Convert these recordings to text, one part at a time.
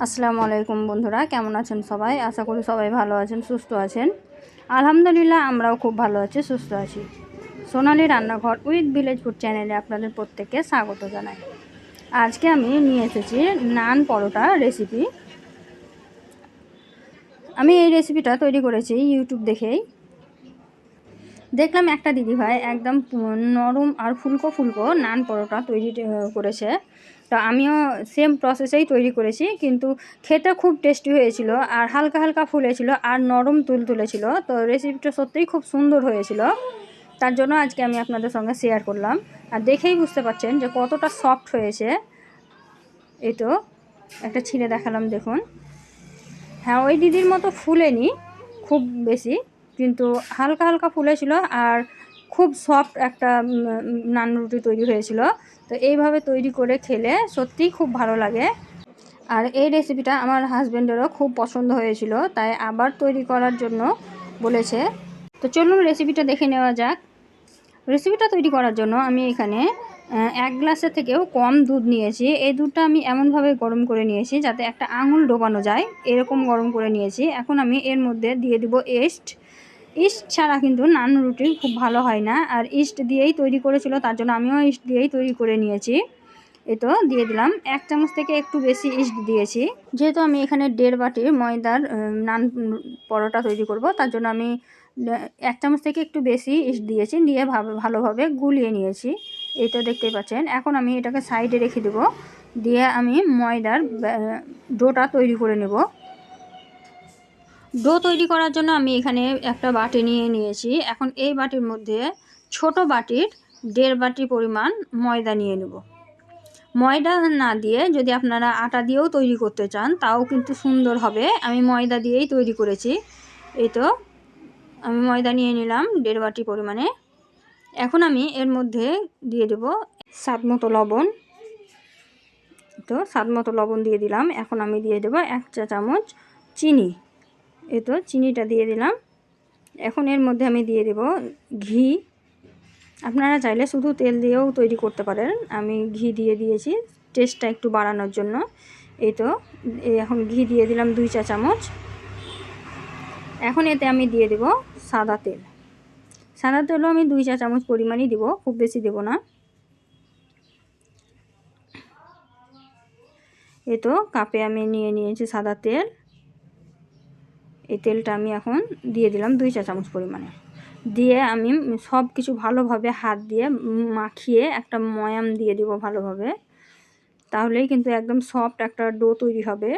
আসসালামু আলাইকুম বন্ধুরা, কেমন আছেন সবাই? আশা করি সবাই ভালো আছেন, সুস্থ আছেন। আলহামদুলিল্লাহ, আমরাও খুব ভালো আছি, সুস্থ আছি। সোনালী রান্নাঘর উইথ ভিলেজ ফুড চ্যানেলে আপনাদের প্রত্যেককে স্বাগত জানাই। আজকে আমি নিয়ে এসেছি নান পরোটা রেসিপি। আমি এই রেসিপিটা তৈরি করেছি ইউটিউব দেখেই। দেখলাম একটা দিদিভাই একদম নরম আর ফুলকো ফুলকো নান পরোটা তৈরি করেছে। তো আমিও সেম প্রসেসেই তৈরি করেছি, কিন্তু খেতে খুব টেস্টি হয়েছিল আর হালকা হালকা ফুলেছিল আর নরম তুলতুলে ছিল। তো রেসিপিটা সত্যিই খুব সুন্দর হয়েছিল, তার জন্য আজকে আমি আপনাদের সঙ্গে শেয়ার করলাম। আর দেখেই বুঝতে পারছেন যে কতটা সফট হয়েছে। এই তো একটা ছিঁড়ে দেখালাম, দেখুন। হ্যাঁ, ওই দিদির মতো ফুলেনি খুব বেশি, কিন্তু হালকা হালকা ফুলেছিল আর খুব সফট একটা নান রুটি তৈরি হয়েছিল। তো এইভাবে তৈরি করে খেলে সত্যিই খুব ভালো লাগে। আর এই রেসিপিটা আমার হাজব্যান্ডেরও খুব পছন্দ হয়েছিল, তাই আবার তৈরি করার জন্য বলেছে। তো চলুন রেসিপিটা দেখে নেওয়া যাক। রেসিপিটা তৈরি করার জন্য আমি এখানে 1 গ্লাসের থেকেও কম দুধ নিয়েছি। এই দুধটা আমি এমনভাবে গরম করে নিয়েছি যাতে একটা আঙুল ডোবানো যায়, এরকম গরম করে নিয়েছি। এখন আমি এর মধ্যে দিয়ে দিব ইস্ট। ইস্ট ছাড়া কিন্তু নান রুটি খুব ভালো হয় না, আর ইস্ট দিয়েই তৈরি করেছিল, তার জন্য আমিও ইস্ট দিয়েই তৈরি করে নিয়েছি। এ তো দিয়ে দিলাম 1 চামচ থেকে একটু বেশি ইস্ট দিয়েছি। যেহেতু আমি এখানে 1.5 বাটি ময়দার নান পরোটা তৈরি করব, তার জন্য আমি 1 চামচ থেকে একটু বেশি ইস্ট দিয়েছি, দিয়ে ভালোভাবে গুলিয়ে নিয়েছি। এই তো দেখতেই পাচ্ছেন। এখন আমি এটাকে সাইডে রেখে দেব, দিয়ে আমি ময়দার ডোটা তৈরি করে নেব। ডো তৈরি করার জন্য আমি এখানে একটা বাটি নিয়ে নিয়েছি। এখন এই বাটির মধ্যে ছোট বাটির 1.5 বাটি পরিমাণ ময়দা নিয়ে নেব। ময়দা না দিয়ে যদি আপনারা আটা দিয়েও তৈরি করতে চান তাও কিন্তু সুন্দর হবে। আমি ময়দা দিয়েই তৈরি করেছি। এই তো আমি ময়দা নিয়ে নিলাম 1.5 বাটি পরিমাণে। এখন আমি এর মধ্যে দিয়ে দেব স্বাদ মতো লবণ। তো স্বাদ মতো লবণ দিয়ে দিলাম। এখন আমি দিয়ে দেব 1 চা চামচ চিনি। এই তো চিনিটা দিয়ে দিলাম। এখন এর মধ্যে আমি দিয়ে দেব ঘি। আপনারা চাইলে শুধু তেল দিয়েও তৈরি করতে পারেন, আমি ঘি দিয়ে দিয়েছি টেস্টটা একটু বাড়ানোর জন্য। এই তো এখন ঘি দিয়ে দিলাম 2 চা চামচ। এখন এতে আমি দিয়ে দেব সাদা তেল। সাদা তেলও আমি 2 চা চামচ পরিমাণই দেব, খুব বেশি দেব না। এই তো কাপে আমি নিয়ে নিয়েছি সাদা তেল। এই তেলটা আমি এখন দিয়ে দিলাম 2 চা চামচ পরিমাণে। দিয়ে আমি সব কিছু ভালোভাবে হাত দিয়ে মাখিয়ে একটা ময়াম দিয়ে দেব ভালোভাবে। তাহলেই কিন্তু একদম সফট একটা ডো তৈরি হবে।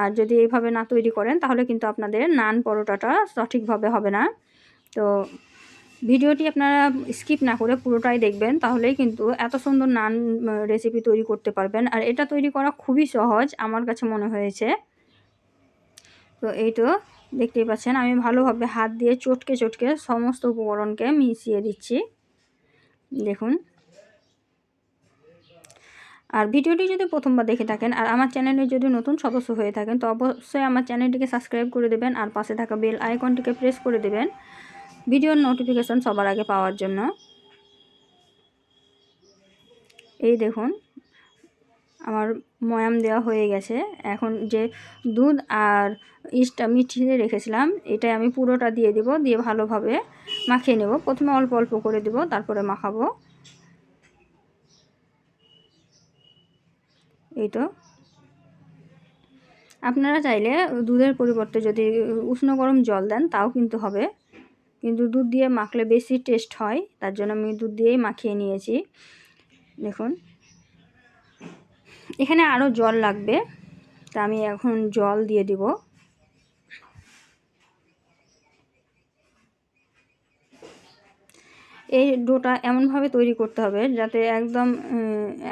আর যদি এইভাবে না তৈরি করেন তাহলে কিন্তু আপনাদের নান পরোটাটা সঠিকভাবে হবে না। তো ভিডিওটি আপনারা স্কিপ না করে পুরোটাই দেখবেন, তাহলেই কিন্তু এত সুন্দর নান রেসিপি তৈরি করতে পারবেন। আর এটা তৈরি করা খুবই সহজ আমার কাছে মনে হয়েছে। তো এই তো দেখতেই পাচ্ছেন, আমি ভালোভাবে হাত দিয়ে চটকে চটকে সমস্ত উপকরণকে মিশিয়ে দিচ্ছি, দেখুন। আর ভিডিওটি যদি প্রথমবার দেখে থাকেন আর আমার চ্যানেলে যদি নতুন সদস্য হয়ে থাকেন তো অবশ্যই আমার চ্যানেলটিকে সাবস্ক্রাইব করে দেবেন আর পাশে থাকা বেল আইকনটিকে প্রেস করে দেবেন ভিডিওর নোটিফিকেশন সবার আগে পাওয়ার জন্য। এই দেখুন আমার ময়াম দেওয়া হয়ে গেছে। এখন যে দুধ আর ইস্টটা মিশিয়ে রেখেছিলাম এটা আমি পুরোটা দিয়ে দেব, দিয়ে ভালোভাবে মাখিয়ে নেব। প্রথমে অল্প অল্প করে দেব, তারপরে মাখাবো। এই তো আপনারা চাইলে দুধের পরিবর্তে যদি উষ্ণ গরম জল দেন তাও কিন্তু হবে, কিন্তু দুধ দিয়ে মাখলে বেশি টেস্ট হয়, তার জন্য আমি দুধ দিয়েই মাখিয়ে নিয়েছি। দেখুন এখানে আরও জল লাগবে, তা আমি এখন জল দিয়ে দিব। এই ডোটা এমনভাবে তৈরি করতে হবে যাতে একদম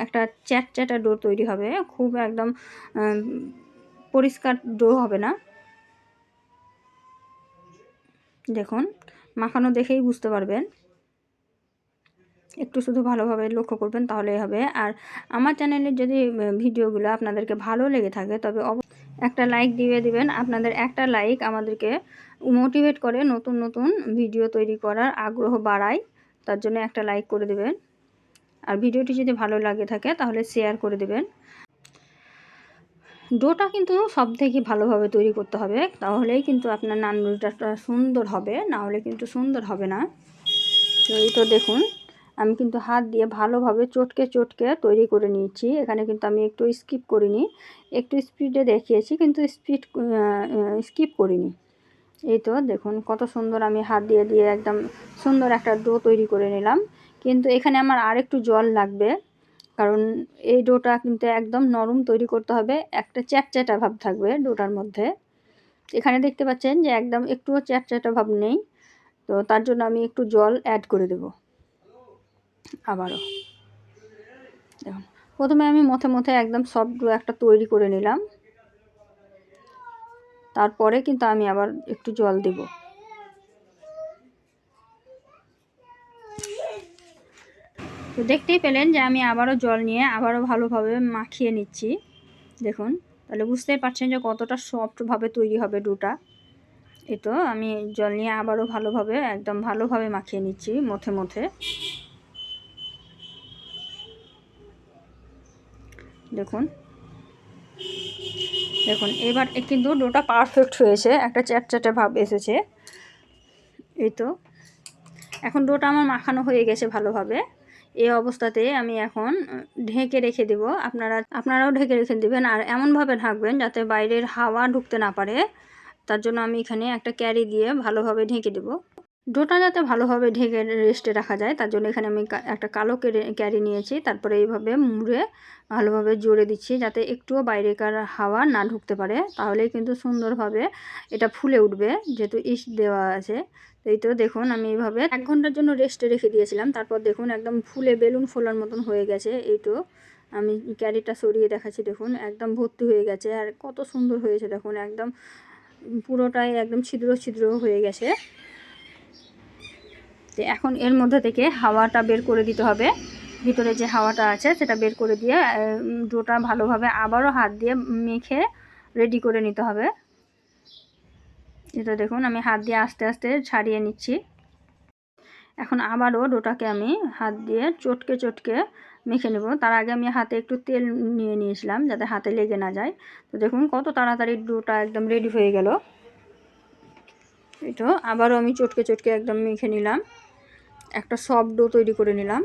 একটা চ্যাটচ্যাটা ডো তৈরি হবে, খুব একদম পরিষ্কার ডো হবে না। দেখুন মাখানো দেখেই বুঝতে পারবেন, একটু শুধু ভালোভাবে লক্ষ্য করবেন তাহলেই হবে। আর আমার চ্যানেলের যদি ভিডিওগুলো আপনাদেরকে ভালো লেগে থাকে তবে একটা লাইক দিয়ে দিবেন। আপনাদের একটা লাইক আমাদেরকে মোটিভেট করে নতুন নতুন ভিডিও তৈরি করার আগ্রহ বাড়ায়, তার জন্য একটা লাইক করে দেবেন। আর ভিডিওটি যদি ভালো লাগে থাকে তাহলে শেয়ার করে দেবেন। ডোটা কিন্তু সব থেকে ভালোভাবে তৈরি করতে হবে, তাহলেই কিন্তু আপনার নান রুটিটা সুন্দর হবে, না হলে কিন্তু সুন্দর হবে না। তো এই তো দেখুন আমি কিন্তু হাত দিয়ে ভালোভাবে চটকে চটকে তৈরি করে নিয়েছি। এখানে কিন্তু আমি একটু স্কিপ করিনি, একটু স্পিডে দেখিয়েছি কিন্তু স্কিপ করিনি। এই তো দেখুন কত সুন্দর আমি হাত দিয়ে দিয়ে একদম সুন্দর একটা ডো তৈরি করে নিলাম। কিন্তু এখানে আমার আর একটু জল লাগবে, কারণ এই ডোটা কিন্তু একদম নরম তৈরি করতে হবে, একটা চ্যাটচ্যাটা ভাব থাকবে ডোটার মধ্যে। এখানে দেখতে পাচ্ছেন যে একদম একটুও চ্যাটচ্যাটা ভাব নেই, তো তার জন্য আমি একটু জল অ্যাড করে দেব আবারও। দেখুন প্রথমে আমি মথে একদম সফট ডো একটা তৈরি করে নিলাম, তারপরে কিন্তু আমি আবার একটু জল দেব। তো দেখতেই পেলেন যে আমি আবারও জল নিয়ে আবারও ভালোভাবে মাখিয়ে নিচ্ছি। দেখুন তাহলে বুঝতেই পারছেন যে কতটা সফটভাবে তৈরি হবে ডোটা। এই তো আমি জল নিয়ে আবারও ভালোভাবে একদম ভালোভাবে মাখিয়ে নিচ্ছি মথে। দেখুন দেখুন এবার কিন্তু ডোটা পারফেক্ট হয়েছে, একটা চ্যাটচ্যাটে ভাব এসেছে। এই তো এখন ডোটা আমার মাখানো হয়ে গেছে ভালোভাবে। এই অবস্থাতে আমি এখন ঢেকে রেখে দেব। আপনারাও ঢেকে রেখে দেবেন, আর এমনভাবে ঢাকবেন যাতে বাইরের হাওয়া ঢুকতে না পারে। তার জন্য আমি এখানে একটা ক্যারি দিয়ে ভালোভাবে ঢেকে দেব। ডোটা যাতে ভালোভাবে ঢেকে রেস্টে রাখা যায় তার জন্য এখানে আমি একটা কালো ক্যারি নিয়েছি, তারপরে এইভাবে মুড়ে ভালোভাবে জড়ে দিচ্ছি যাতে একটুও বাইরেকার হাওয়া না ঢুকতে পারে, তাহলেই কিন্তু সুন্দরভাবে এটা ফুলে উঠবে যেহেতু ইস্ট দেওয়া আছে। তো এই তো দেখুন আমি এইভাবে 1 ঘন্টার জন্য রেস্টে রেখে দিয়েছিলাম, তারপর দেখুন একদম ফুলে বেলুন ফোলার মতন হয়ে গেছে। এই তো আমি ক্যারিটা সরিয়ে দেখাচ্ছি, দেখুন একদম ভর্তি হয়ে গেছে আর কত সুন্দর হয়েছে। দেখুন একদম পুরোটাই একদম ছিদ্র ছিদ্র হয়ে গেছে। তো এখন এর মধ্যে থেকে হাওয়াটা বের করে দিতে হবে, ভিতরে যে হাওয়াটা আছে সেটা বের করে দিয়ে ডোটা ভালোভাবে আবারও হাত দিয়ে মেখে রেডি করে নিতে হবে। এটা দেখুন আমি হাত দিয়ে আস্তে আস্তে ছাড়িয়ে নিচ্ছি। এখন আবারও ডোটাকে আমি হাত দিয়ে চটকে চটকে মেখে নেব। তার আগে আমি হাতে একটু তেল নিয়ে নিয়েছিলাম যাতে হাতে লেগে না যায়। তো দেখুন কত তাড়াতাড়ি ডোটা একদম রেডি হয়ে গেল। এটা আবারও আমি চটকে চটকে একদম মেখে নিলাম, একটা সফট ডো তৈরি করে নিলাম।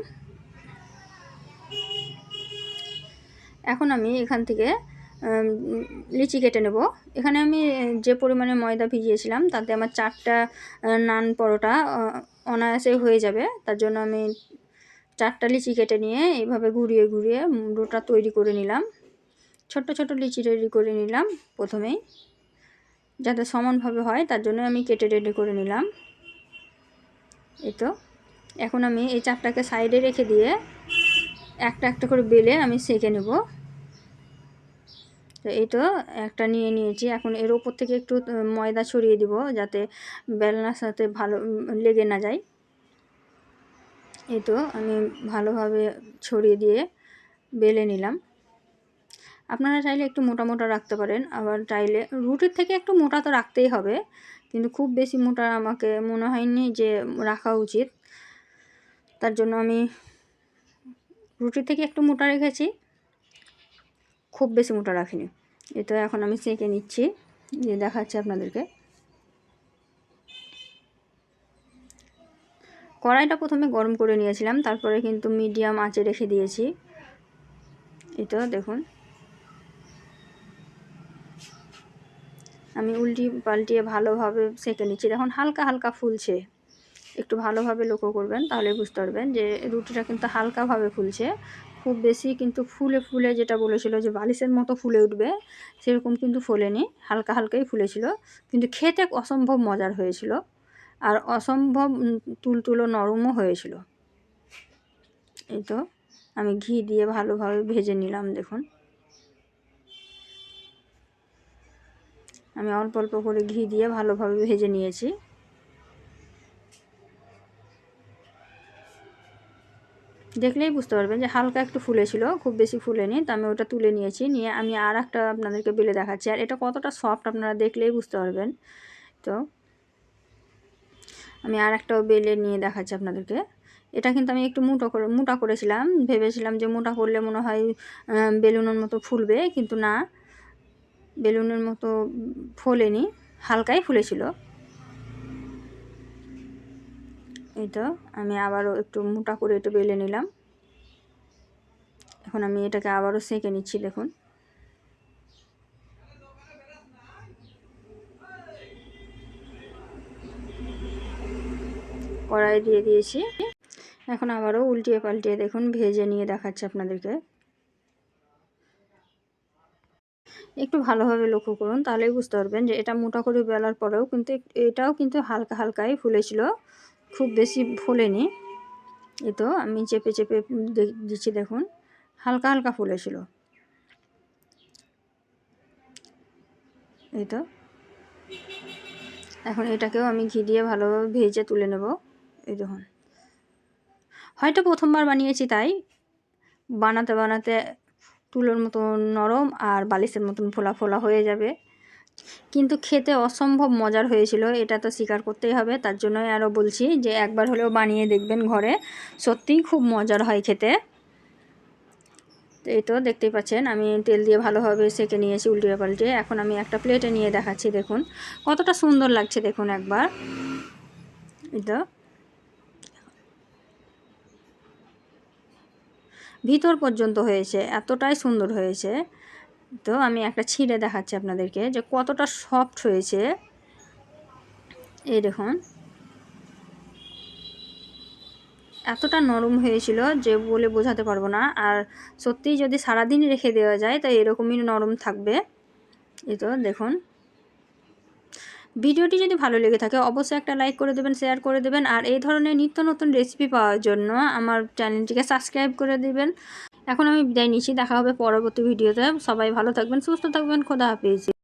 এখন আমি এখান থেকে লিচি কেটে নেব। এখানে আমি যে পরিমাণে ময়দা ভিজিয়েছিলাম তাতে আমার 4টা নান পরোটা অনায়াসে হয়ে যাবে। তার জন্য আমি 4টা লিচি কেটে নিয়ে এইভাবে ঘুরিয়ে ঘুরিয়ে ডোটা তৈরি করে নিলাম। ছোট ছোট লিচি রেডি করে নিলাম প্রথমেই, যাতে সমানভাবে হয় তার জন্য আমি কেটে রেডি করে নিলাম। এই তো এখন আমি এই 4টাকে সাইডে রেখে দিয়ে একটা একটা করে বেলে আমি সেঁকে নেব। তো এই তো একটা নিয়ে নিয়েছি, এখন এর ওপর থেকে একটু ময়দা ছড়িয়ে দিব যাতে বেলনার সাথে ভালো লেগে না যায়। এই তো আমি ভালোভাবে ছড়িয়ে দিয়ে বেলে নিলাম। আপনারা চাইলে একটু মোটা মোটা রাখতে পারেন, আবার চাইলে রুটির থেকে একটু মোটা তো রাখতেই হবে, কিন্তু খুব বেশি মোটা আমাকে মনে হয়নি যে রাখা উচিত। তার জন্য আমি রুটির থেকে একটু মোটা রেখেছি, খুব বেশি মোটা রাখিনি। এটা এখন আমি সেঁকে নিচ্ছি, দিয়ে দেখাচ্ছি আপনাদেরকে। কড়াইটা প্রথমে গরম করে নিয়েছিলাম, তারপরে কিন্তু মিডিয়াম আঁচে রেখে দিয়েছি। এটা দেখুন আমি পাল্টিয়ে ভালোভাবে সেঁকে নিচ্ছি। দেখুন হালকা হালকা ফুলছে, একটু ভালোভাবে লক্ষ্য করবেন তাহলে বুঝতে পারবেন যে রুটিটা কিন্তু হালকাভাবে ফুলছে, খুব বেশি কিন্তু ফুলে যেটা বলেছিল যে বালিশের মতো ফুলে উঠবে সেরকম কিন্তু ফোলেনি, হালকা হালকাই ফুলেছিল, কিন্তু খেতে অসম্ভব মজার হয়েছিল আর অসম্ভব তুলতুলো নরমও হয়েছিল। এই তো আমি ঘি দিয়ে ভালোভাবে ভেজে নিলাম। দেখুন আমি অল্প অল্প করে ঘি দিয়ে ভালোভাবে ভেজে নিয়েছি। দেখলেই বুঝতে পারবেন যে হালকা একটু ফুলেছিল, খুব বেশি ফুলেনি। তো আমি ওটা তুলে নিয়েছি, নিয়ে আমি আর একটা আপনাদেরকে বেলে দেখাচ্ছি, আর এটা কতটা সফট আপনারা দেখলেই বুঝতে পারবেন। তো আমি আর একটাও বেলে নিয়ে দেখাচ্ছি আপনাদেরকে। এটা কিন্তু আমি একটু মোটা করেছিলাম, ভেবেছিলাম যে মোটা করলে মনে হয় বেলুনের মতো ফুলবে, কিন্তু না, বেলুনের মতো ফোলেনি, হালকাই ফুলেছিল। এই তো আমি আবারও একটু মোটা করে একটু বেলে নিলাম। এখন আমি এটাকে আবারও সেঁকে নিচ্ছি। দেখুন কড়াই দিয়ে দিয়েছি। এখন আবারও উল্টিয়ে পাল্টিয়ে দেখুন ভেজে নিয়ে দেখাচ্ছি আপনাদেরকে। একটু ভালোভাবে লক্ষ্য করুন, তাহলেই বুঝতে পারবেন যে এটা মোটা করে বেলার পরেও কিন্তু এটাও কিন্তু হালকা হালকাই ফুলেছিল, খুব বেশি ফোলেনি। এই তো আমি চেপে চেপে দিচ্ছি, দেখুন হালকা হালকা ফুলেছিল। এই তো এখন এটাকেও আমি ঘি দিয়ে ভালোভাবে ভেজে তুলে নেব। এই দেখুন, হয়তো প্রথমবার বানিয়েছি তাই বানাতে বানাতে তুলোর মতন নরম আর বালিশের মতন ফোলা ফোলা হয়ে যাবে, কিন্তু খেতে অসম্ভব মজার হয়েছিল, এটা তো স্বীকার করতেই হবে। তার জন্যই আরও বলছি যে একবার হলেও বানিয়ে দেখবেন ঘরে, সত্যিই খুব মজার হয় খেতে। তো এই তো দেখতেই পাচ্ছেন আমি তেল দিয়ে ভালোভাবে সেঁকে নিয়েছি উল্টিয়ে পাল্টে। এখন আমি একটা প্লেটে নিয়ে দেখাচ্ছি, দেখুন কতটা সুন্দর লাগছে। দেখুন একবার, এই তো ভিতর পর্যন্ত হয়েছে, এতটাই সুন্দর হয়েছে। তো আমি একটা ছিঁড়ে দেখাচ্ছি আপনাদেরকে যে কতটা সফট হয়েছে। এই দেখুন এতটা নরম হয়েছিল যে বলে বোঝাতে পারবো না। আর সত্যিই যদি সারাদিন রেখে দেওয়া যায় তো এরকমই নরম থাকবে। এই তো দেখুন, ভিডিওটি যদি ভালো লেগে থাকে অবশ্যই একটা লাইক করে দেবেন, শেয়ার করে দেবেন। আর এই ধরনের নিত্য নতুন রেসিপি পাওয়ার জন্য আমার চ্যানেলটিকে সাবস্ক্রাইব করে দেবেন। এখন আমি বিদায় নিচ্ছি, দেখা হবে পরবর্তী ভিডিওতে। সবাই ভালো থাকবেন, সুস্থ থাকবেন, খোদা হাফেজ।